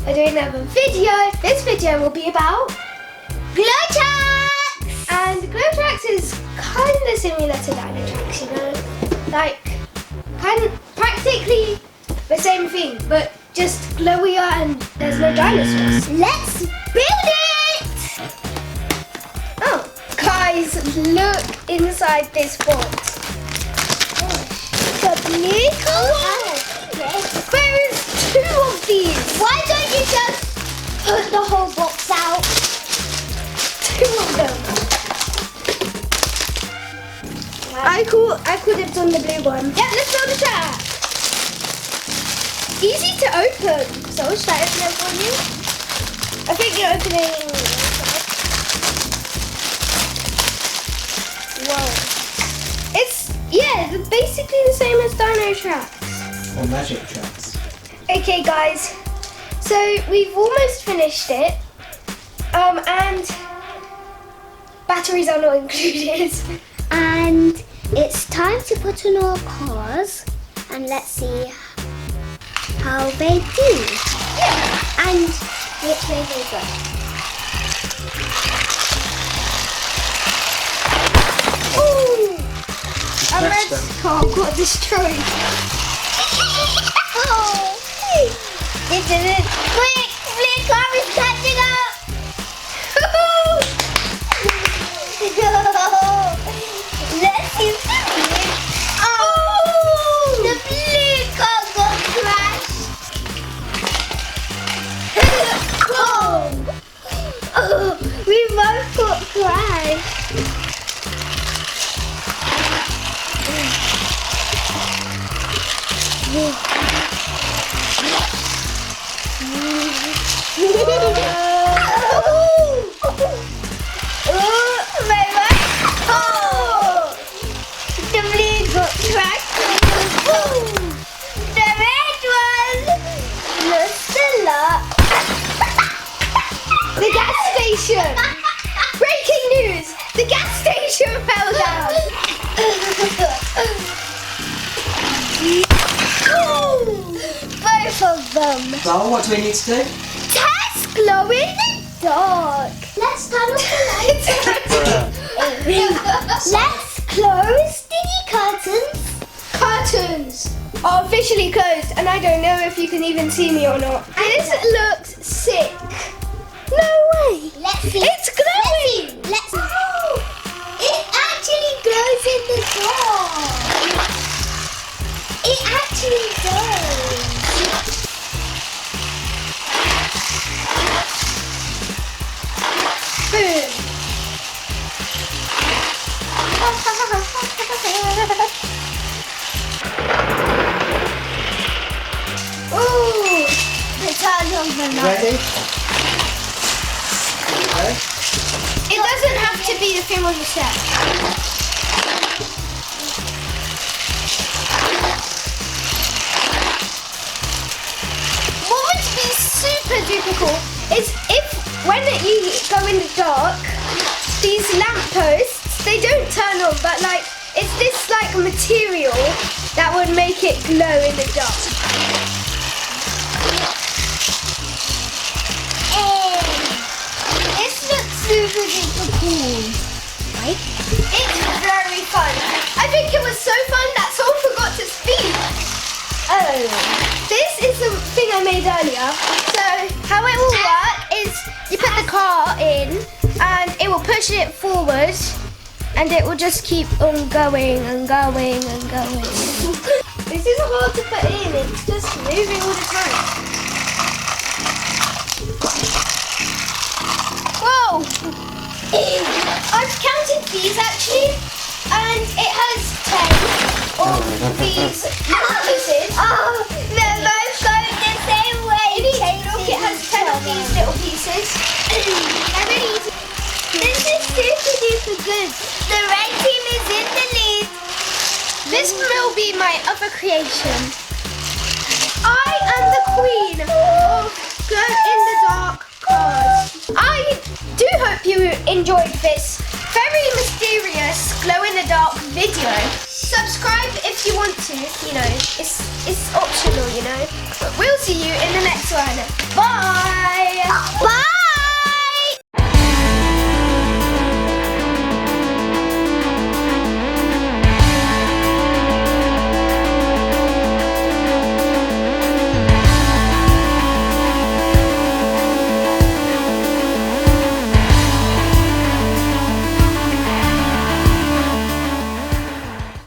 are doing another video. This video will be about glow tracks! And glow tracks is kind of similar to dino tracks, you know? Like, kind of practically the same thing, but just glowier and there's no dinosaurs. Let's build it! Oh, guys, look inside this box. The blue color. There is 2 of these. Why don't you just put the whole box out? 2 of them. I call dibs on the blue one. Yeah, let's build a track. Easy to open. So should I open it for you? I think you're opening. Whoa. It's basically the same as dino tracks. Or magic tracks. Okay guys, so we've almost finished it. And batteries are not included. And it's time to put on our cars and let's see how they do. Yeah. And which way they go. Ooh! A Touch red them. car got destroyed. Oh! It didn't. Quick! Blue car is catching up! Let's see the blue. Oh! The blue car got crashed. Oh! We both got crashed. The blue got crashed. The red one lost a lot. The gas station! Breaking news! The gas station fell down! Both of them. So what do we need to do? Test glow in the dark. Let's turn off the lights. Let's close the curtains. Curtains are officially closed and I don't know if you can even see me or not. This looks sick. No way! Let's see. It's glowing! Let's see. It actually glows in the dark. It actually does. Boom! Ooh! The turn on the light. Ready? Okay. It doesn't have to be the thing on the set. What would be super duper cool is if when you go in the dark, these lampposts, they don't turn on, but like it's this like material that would make it glow in the dark. This looks super duper cool. Right? It's very fun. I think it was so fun that Soul forgot to speak. Oh. This is the thing I made earlier. So how it will work is you put the car in and it will push it forward and it will just keep on going and going and going. This is hard to put in, it's just moving all the time. Whoa! I've counted these actually, and it has 10 of these pieces. Oh, they're both going the same way. Look, it has 10 of these little pieces. They're really easy. This is super duper good. The red team is in the lead. This will be my other creation. I am the queen of glow in the dark cars. I do hope you enjoyed this very mysterious glow in the dark video. Subscribe if if you want to, you know, it's optional, you know. But we'll see you in the next one. Bye!